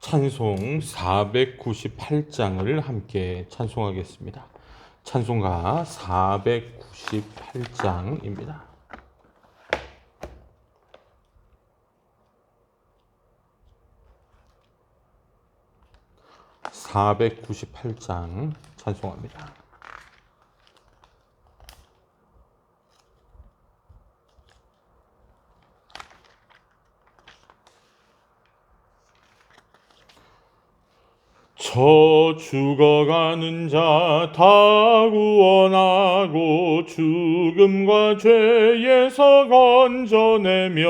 찬송 498장을 함께 찬송하겠습니다. 찬송가 498장입니다. 498장 찬송합니다. 저 죽어가는 자 다 구원하고 죽음과 죄에서 건져내며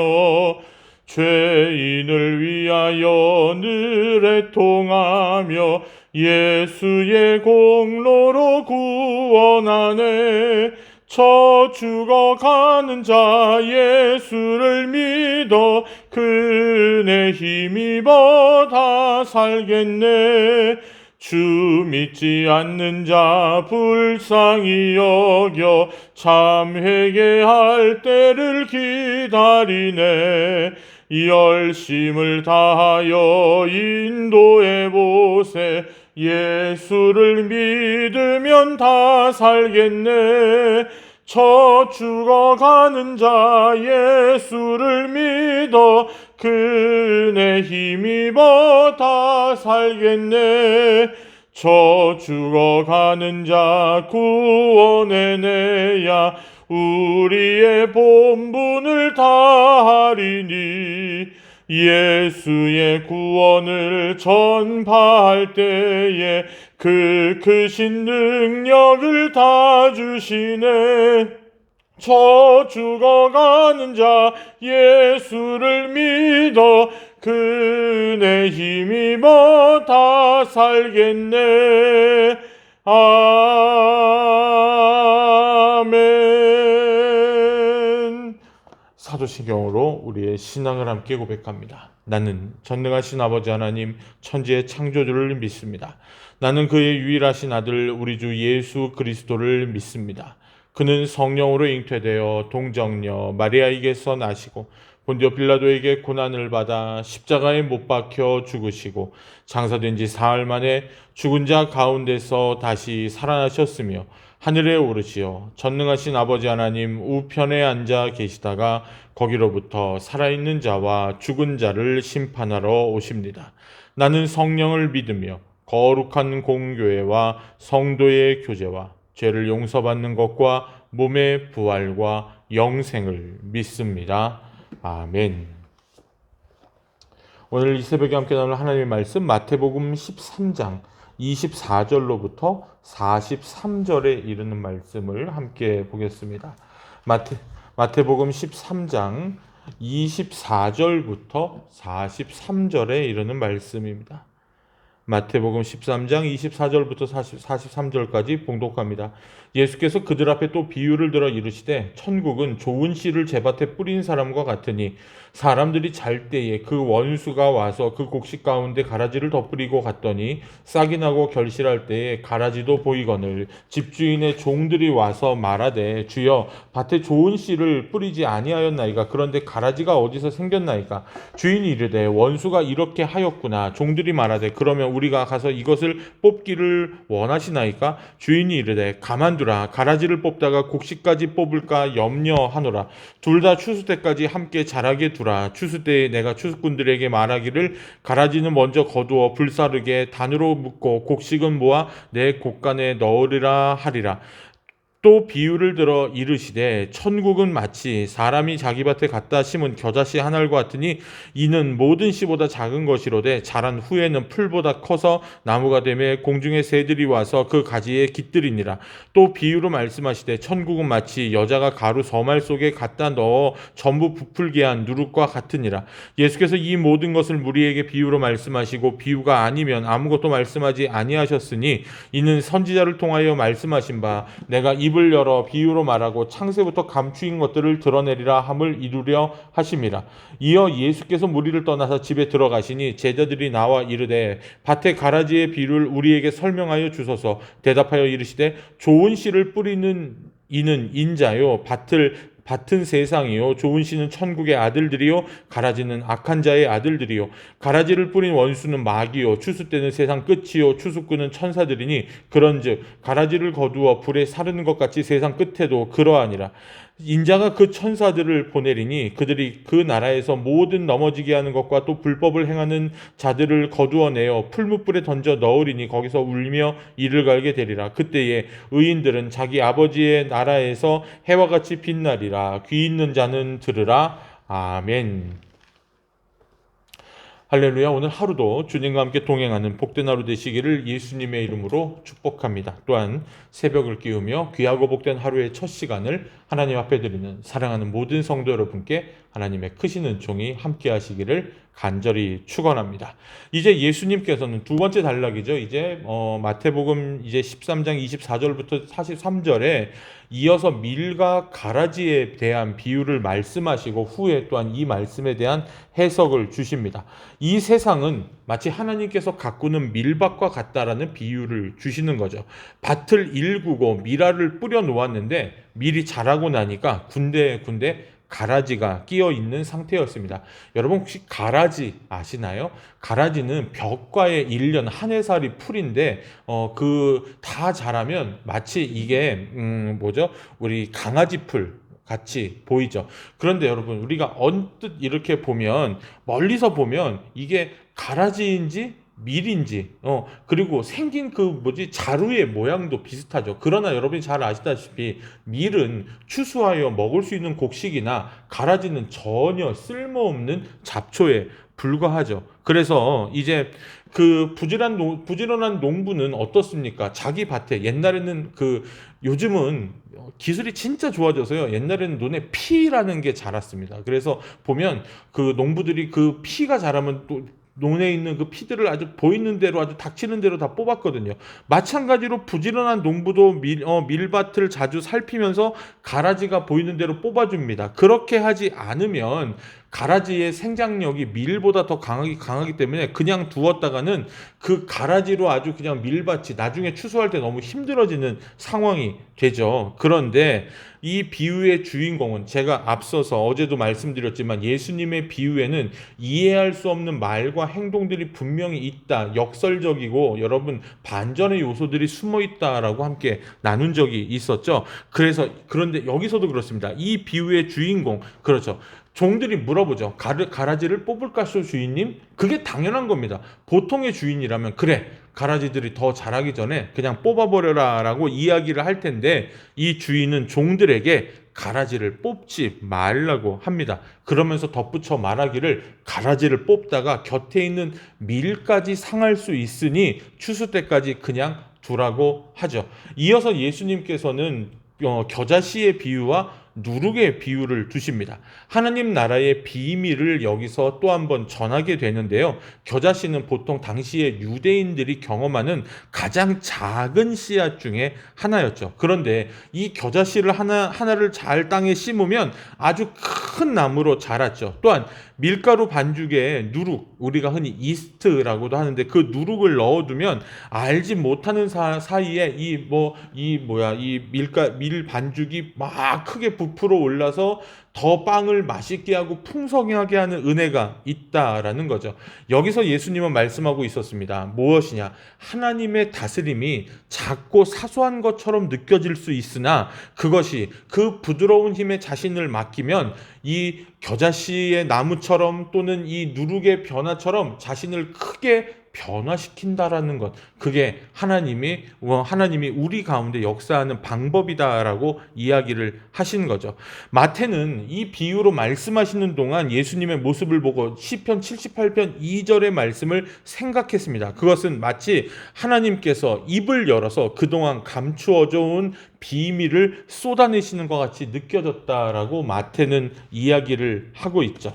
죄인을 위하여 늘 애통하며 예수의 공로로 구원하네. 저 죽어가는 자 예수를 믿어 그네 힘입어 다 살겠네. 주 믿지 않는 자 불쌍히 여겨 참 회개할 때를 기다리네. 열심을 다하여 인도해 보세. 예수를 믿으면 다 살겠네. 저 죽어가는 자 예수를 믿어 그네 힘입어 다 살겠네. 저 죽어가는 자 구원해내야 우리의 본분을 다하리니. 예수의 구원을 전파할 때에 그 크신 능력을 다 주시네. 저 죽어가는 자 예수를 믿어 그네 힘입어 다 살겠네. 아멘. 사도신경으로 우리의 신앙을 함께 고백합니다. 나는 전능하신 아버지 하나님 천지의 창조주를 믿습니다. 나는 그의 유일하신 아들 우리 주 예수 그리스도를 믿습니다. 그는 성령으로 잉태되어 동정녀 마리아에게서 나시고 본디오 빌라도에게 고난을 받아 십자가에 못 박혀 죽으시고 장사된 지 사흘 만에 죽은 자 가운데서 다시 살아나셨으며 하늘에 오르시어 전능하신 아버지 하나님 우편에 앉아 계시다가 거기로부터 살아있는 자와 죽은 자를 심판하러 오십니다. 나는 성령을 믿으며 거룩한 공교회와 성도의 교제와 죄를 용서받는 것과 몸의 부활과 영생을 믿습니다. 아멘. 오늘 이 새벽에 함께 나눌 하나님의 말씀 마태복음 13장 24절로부터 43절에 이르는 말씀을 함께 보겠습니다. 마태복음 13장 24절부터 43절에 이르는 말씀입니다. 마태복음 13장 24절부터 43절까지 봉독합니다. 예수께서 그들 앞에 또 비유를 들어 이르시되 천국은 좋은 씨를 제밭에 뿌린 사람과 같으니 사람들이 잘 때에 그 원수가 와서 그 곡식 가운데 가라지를 덧뿌리고 갔더니 싹이 나고 결실할 때에 가라지도 보이거늘 집주인의 종들이 와서 말하되 주여 밭에 좋은 씨를 뿌리지 아니하였나이까. 그런데 가라지가 어디서 생겼나이까. 주인이 이르되 원수가 이렇게 하였구나. 종들이 말하되 그러면 우리가 가서 이것을 뽑기를 원하시나이까. 주인이 이르되 가만두라. 가라지를 뽑다가 곡식까지 뽑을까 염려하노라. 둘 다 추수 때까지 함께 자라게 두라. 추수 때에 내가 추수꾼들에게 말하기를 가라지는 먼저 거두어 불사르게 단으로 묶고 곡식은 모아 내 곡간에 넣으리라 하리라. 또 비유를 들어 이르시되 천국은 마치 사람이 자기 밭에 갖다 심은 겨자씨 한 알과 같으니 이는 모든 씨보다 작은 것이로되 자란 후에는 풀보다 커서 나무가 되매 공중의 새들이 와서 그 가지에 깃들이니라. 또 비유로 말씀하시되 천국은 마치 여자가 가루 서말 속에 갖다 넣어 전부 부풀게 한 누룩과 같으니라. 예수께서 이 모든 것을 무리에게 비유로 말씀하시고 비유가 아니면 아무것도 말씀하지 아니하셨으니 이는 선지자를 통하여 말씀하신 바 내가 입을 열어 비유로 말하고 창세부터 감추인 것들을 드러내리라 함을 이루려 하심이라. 이어 예수께서 무리를 떠나서 집에 들어가시니 제자들이 나와 이르되 밭에 가라지의 비유를 우리에게 설명하여 주소서. 대답하여 이르시되 좋은 씨를 뿌리는 이는 인자요 밭을 밭은 세상이요 좋은 씨는 천국의 아들들이요 가라지는 악한 자의 아들들이요 가라지를 뿌린 원수는 마귀요 추수 때는 세상 끝이요 추수꾼은 천사들이니 그런즉 가라지를 거두어 불에 사르는 것 같이 세상 끝에도 그러하니라. 인자가 그 천사들을 보내리니 그들이 그 나라에서 모든 넘어지게 하는 것과 또 불법을 행하는 자들을 거두어내어 풀무불에 던져 넣으리니 거기서 울며 이를 갈게 되리라. 그때에 의인들은 자기 아버지의 나라에서 해와 같이 빛나리라. 귀 있는 자는 들으라. 아멘. 할렐루야. 오늘 하루도 주님과 함께 동행하는 복된 하루 되시기를 예수님의 이름으로 축복합니다. 또한 새벽을 끼우며 귀하고 복된 하루의 첫 시간을 하나님 앞에 드리는 사랑하는 모든 성도 여러분께 하나님의 크신 은총이 함께 하시기를 간절히 축원합니다. 이제 예수님께서는 두 번째 단락이죠. 이제 마태복음 이제 13장 24절부터 43절에 이어서 밀과 가라지에 대한 비유를 말씀하시고 후에 또한 이 말씀에 대한 해석을 주십니다. 이 세상은 마치 하나님께서 가꾸는 밀밭과 같다라는 비유를 주시는 거죠. 밭을 일구고 밀알을 뿌려 놓았는데 밀이 자라고 나니까 군데군데 가라지가 끼어 있는 상태였습니다. 여러분 혹시 가라지 아시나요? 가라지는 벽과의 일련 한 해살이 풀인데 그 다 자라면 마치 이게 뭐죠? 우리 강아지 풀 같이 보이죠. 그런데 여러분 우리가 언뜻 이렇게 보면 멀리서 보면 이게 가라지인지 밀인지 그리고 생긴 그 자루의 모양도 비슷하죠. 그러나 여러분이 잘 아시다시피 밀은 추수하여 먹을 수 있는 곡식이나 가라지는 전혀 쓸모없는 잡초에 불과하죠. 그래서 이제 그 부지런한 농부는 어떻습니까? 자기 밭에 옛날에는 요즘은 기술이 진짜 좋아져서요. 옛날에는 눈에 피라는 게 자랐습니다. 그래서 보면 그 농부들이 그 피가 자라면 또 논에 있는 그 피들을 아주 보이는 대로 아주 닥치는 대로 다 뽑았거든요. 마찬가지로 부지런한 농부도 밀밭을 자주 살피면서 가라지가 보이는 대로 뽑아줍니다. 그렇게 하지 않으면 가라지의 생장력이 밀보다 더 강하기 때문에 그냥 두었다가는 그 가라지로 아주 그냥 밀밭이 나중에 추수할 때 너무 힘들어지는 상황이 되죠. 그런데 이 비유의 주인공은 제가 앞서서 어제도 말씀드렸지만 예수님의 비유에는 이해할 수 없는 말과 행동들이 분명히 있다. 역설적이고 여러분 반전의 요소들이 숨어 있다라고 함께 나눈 적이 있었죠. 그런데 여기서도 그렇습니다. 이 비유의 주인공 그렇죠. 종들이 물어보죠. 가라지를 뽑을까쇼 주인님? 그게 당연한 겁니다. 보통의 주인이라면 그래 가라지들이 더 자라기 전에 그냥 뽑아버려라 라고 이야기를 할 텐데 이 주인은 종들에게 가라지를 뽑지 말라고 합니다. 그러면서 덧붙여 말하기를 가라지를 뽑다가 곁에 있는 밀까지 상할 수 있으니 추수 때까지 그냥 두라고 하죠. 이어서 예수님께서는 겨자씨의 비유와 누룩의 비유를 두십니다. 하나님 나라의 비밀을 여기서 또 한번 전하게 되는데요. 겨자씨는 보통 당시에 유대인들이 경험하는 가장 작은 씨앗 중에 하나였죠. 그런데 이 겨자씨를 하나를 잘 땅에 심으면 아주 큰 나무로 자랐죠. 또한 밀가루 반죽에 누룩, 우리가 흔히 이스트라고도 하는데 그 누룩을 넣어두면 알지 못하는 사이에 이 밀 반죽이 막 크게 부풀어 올라서 더 빵을 맛있게 하고 풍성하게 하는 은혜가 있다라는 거죠. 여기서 예수님은 말씀하고 있었습니다. 무엇이냐? 하나님의 다스림이 작고 사소한 것처럼 느껴질 수 있으나 그것이 그 부드러운 힘에 자신을 맡기면 이 겨자씨의 나무처럼 또는 이 누룩의 변화처럼 자신을 크게 변화시킨다라는 것. 그게 하나님이 우리 가운데 역사하는 방법이다라고 이야기를 하신 거죠. 마태는 이 비유로 말씀하시는 동안 예수님의 모습을 보고 시편 78편 2절의 말씀을 생각했습니다. 그것은 마치 하나님께서 입을 열어서 그동안 감추어져 온 비밀을 쏟아내시는 것 같이 느껴졌다라고 마태는 이야기를 하고 있죠.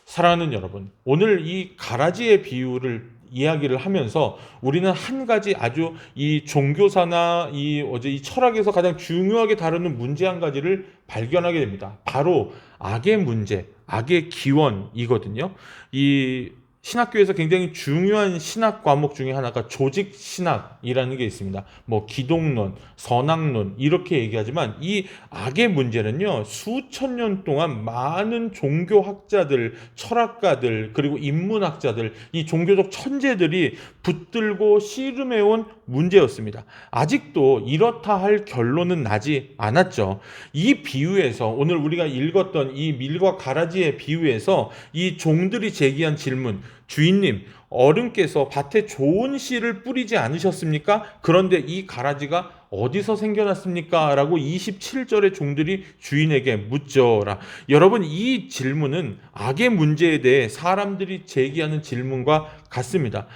사랑하는 여러분, 오늘 이 가라지의 비유를 이야기를 하면서 우리는 한 가지 아주 이 종교사나 이 철학에서 가장 중요하게 다루는 문제 한 가지를 발견하게 됩니다. 바로 악의 문제, 악의 기원이거든요. 이 신학교에서 굉장히 중요한 신학 과목 중에 하나가 조직 신학이라는 게 있습니다. 뭐 기독론, 선악론 이렇게 얘기하지만 이 악의 문제는요, 수천 년 동안 많은 종교학자들, 철학가들, 그리고 인문학자들, 이 종교적 천재들이 붙들고 씨름해온 문제였습니다. 아직도 이렇다 할 결론은 나지 않았죠. 이 비유에서 오늘 우리가 읽었던 이 밀과 가라지의 비유에서 이 종들이 제기한 질문, 주인님, 어른께서 밭에 좋은 씨를 뿌리지 않으셨습니까? 그런데 이 가라지가 어디서 생겨났습니까? 라고 27절의 종들이 주인에게 묻죠라. 여러분, 이 질문은 악의 문제에 대해 사람들이 제기하는 질문과 같습니다.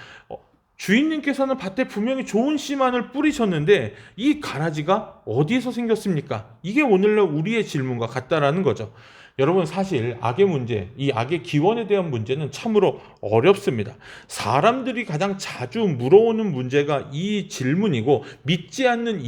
주인님께서는 밭에 분명히 좋은 씨만을 뿌리셨는데 이 가라지가 어디에서 생겼습니까? 이게 오늘날 우리의 질문과 같다라는 거죠. 여러분, 사실 악의 문제, 이 악의 기원에 대한 문제는 참으로 어렵습니다. 사람들이 가장 자주 물어오는 문제가 이 질문이고, 믿지 않는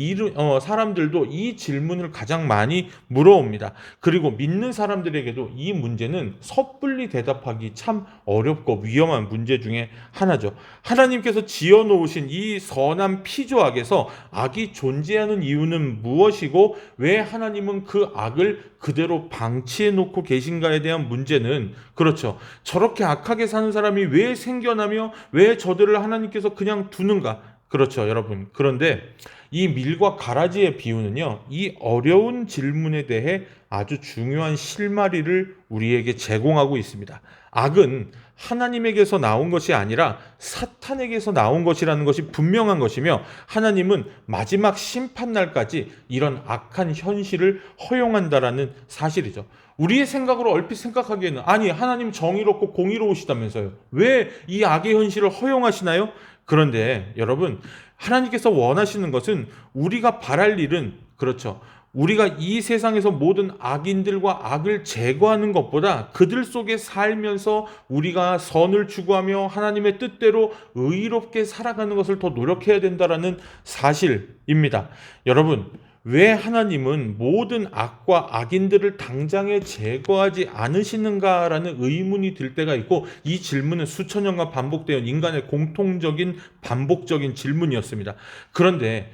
사람들도 이 질문을 가장 많이 물어옵니다. 그리고 믿는 사람들에게도 이 문제는 섣불리 대답하기 참 어렵고 위험한 문제 중에 하나죠. 하나님께서 지어놓으신 이 선한 피조악에서 악이 존재하는 이유는 무엇이고, 왜 하나님은 그 악을 그대로 방치해 놓고 계신가에 대한 문제는, 그렇죠, 저렇게 악하게 사는 사람이 왜 생겨나며 왜 저들을 하나님께서 그냥 두는가, 그렇죠 여러분. 그런데 이 밀과 가라지의 비유는요, 이 어려운 질문에 대해 아주 중요한 실마리를 우리에게 제공하고 있습니다. 악은 하나님에게서 나온 것이 아니라 사탄에게서 나온 것이라는 것이 분명한 것이며, 하나님은 마지막 심판날까지 이런 악한 현실을 허용한다라는 사실이죠. 우리의 생각으로 얼핏 생각하기에는, 아니 하나님 정의롭고 공의로우시다면서요, 왜 이 악의 현실을 허용하시나요? 그런데 여러분, 하나님께서 원하시는 것은, 우리가 바랄 일은, 그렇죠, 우리가 이 세상에서 모든 악인들과 악을 제거하는 것보다 그들 속에 살면서 우리가 선을 추구하며 하나님의 뜻대로 의롭게 살아가는 것을 더 노력해야 된다라는 사실입니다. 여러분, 왜 하나님은 모든 악과 악인들을 당장에 제거하지 않으시는가라는 의문이 들 때가 있고, 이 질문은 수천 년간 반복되어 인간의 공통적인 반복적인 질문이었습니다. 그런데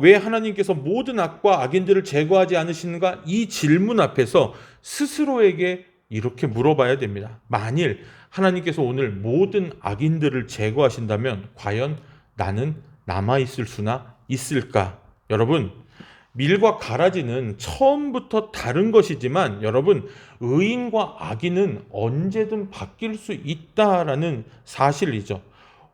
왜 하나님께서 모든 악과 악인들을 제거하지 않으시는가, 이 질문 앞에서 스스로에게 이렇게 물어봐야 됩니다. 만일 하나님께서 오늘 모든 악인들을 제거하신다면 과연 나는 남아있을 수나 있을까? 여러분, 밀과 가라지는 처음부터 다른 것이지만, 여러분, 의인과 악인은 언제든 바뀔 수 있다라는 사실이죠.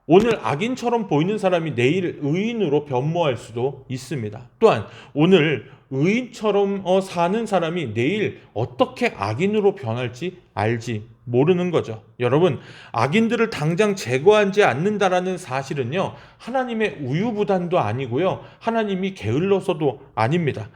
오늘 악인처럼 보이는 사람이 내일 의인으로 변모할 수도 있습니다. 또한 오늘 의인처럼 사는 사람이 내일 어떻게 악인으로 변할지 알지 모르는 거죠. 여러분, 악인들을 당장 제거하지 않는다라는 사실은요, 하나님의 우유부단도 아니고요, 하나님이 게을러서도 아닙니다.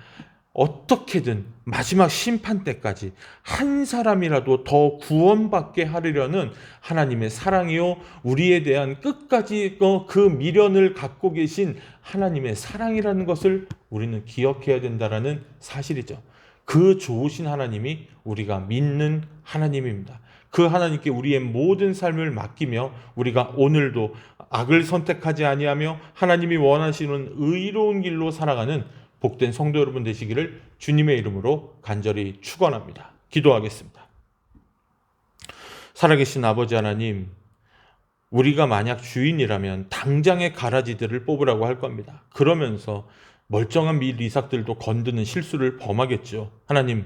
어떻게든 마지막 심판 때까지 한 사람이라도 더 구원받게 하려는 하나님의 사랑이요, 우리에 대한 끝까지 그 미련을 갖고 계신 하나님의 사랑이라는 것을 우리는 기억해야 된다라는 사실이죠. 그 좋으신 하나님이 우리가 믿는 하나님입니다. 그 하나님께 우리의 모든 삶을 맡기며 우리가 오늘도 악을 선택하지 아니하며 하나님이 원하시는 의로운 길로 살아가는 복된 성도 여러분 되시기를 주님의 이름으로 간절히 축원합니다. 기도하겠습니다. 살아계신 아버지 하나님, 우리가 만약 주인이라면 당장의 가라지들을 뽑으라고 할 겁니다. 그러면서 멀쩡한 밀 이삭들도 건드는 실수를 범하겠죠. 하나님,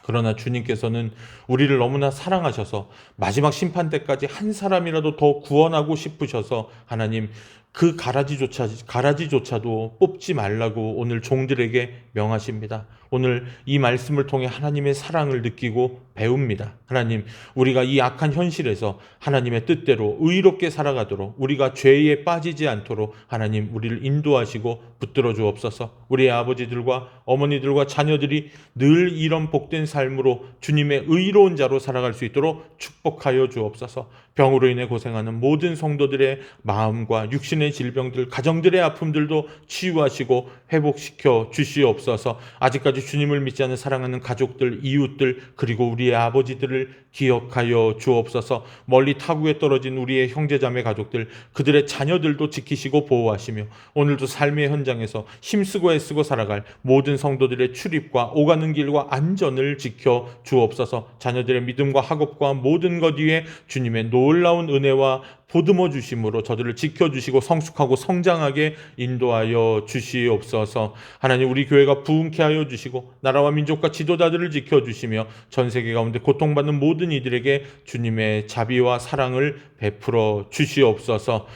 그러나 주님께서는 우리를 너무나 사랑하셔서 마지막 심판 때까지 한 사람이라도 더 구원하고 싶으셔서 하나님, 그 가라지조차도 뽑지 말라고 오늘 종들에게 명하십니다. 오늘 이 말씀을 통해 하나님의 사랑을 느끼고 배웁니다. 하나님, 우리가 이 악한 현실에서 하나님의 뜻대로 의롭게 살아가도록, 우리가 죄에 빠지지 않도록 하나님 우리를 인도하시고 붙들어 주옵소서. 우리의 아버지들과 어머니들과 자녀들이 늘 이런 복된 삶으로 주님의 의로운 자로 살아갈 수 있도록 축복하여 주옵소서. 병으로 인해 고생하는 모든 성도들의 마음과 육신의 질병들, 가정들의 아픔들도 치유하시고 회복시켜 주시옵소서. 아직까지 주님을 믿지 않는 사랑하는 가족들, 이웃들, 그리고 우리의 아버지들을 기억하여 주옵소서. 멀리 타국에 떨어진 우리의 형제자매 가족들, 그들의 자녀들도 지키시고 보호하시며 오늘도 삶의 현장에서 힘쓰고 애쓰고 살아갈 모든 성도들의 출입과 오가는 길과 안전을 지켜 주옵소서. 자녀들의 믿음과 학업과 모든 것 위에 주님의 놀라운 은혜와 보듬어 주심으로 저들을 지켜주시고 성숙하고 성장하게 인도하여 주시옵소서. 하나님, 우리 교회가 부흥케 하여 주시고 나라와 민족과 지도자들을 지켜주시며 전 세계 가운데 고통받는 모든 이들에게 주님의 자비와 사랑을 베풀어 주시옵소서.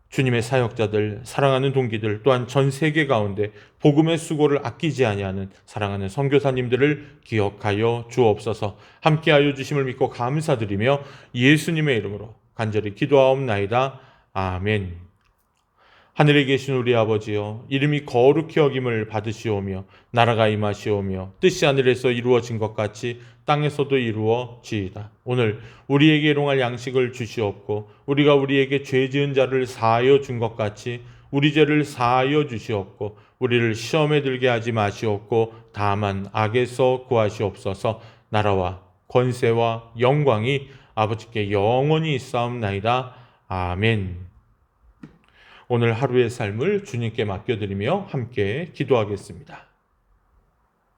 주님의 사역자들, 사랑하는 동기들, 또한 전 세계 가운데 복음의 수고를 아끼지 아니하는 사랑하는 선교사님들을 기억하여 주옵소서. 함께하여 주심을 믿고 감사드리며 예수님의 이름으로 간절히 기도하옵나이다. 아멘. 하늘에 계신 우리 아버지여, 이름이 거룩히 여김을 받으시오며 나라가 임하시오며 뜻이 하늘에서 이루어진 것 같이 땅에서도 이루어지이다. 오늘 우리에게 일용할 양식을 주시옵고 우리가 우리에게 죄 지은 자를 사하여 준 것 같이 우리 죄를 사하여 주시옵고 우리를 시험에 들게 하지 마시옵고 다만 악에서 구하시옵소서. 나라와 권세와 영광이 아버지께 영원히 있사옵나이다. 아멘. 오늘 하루의 삶을 주님께 맡겨드리며 함께 기도하겠습니다.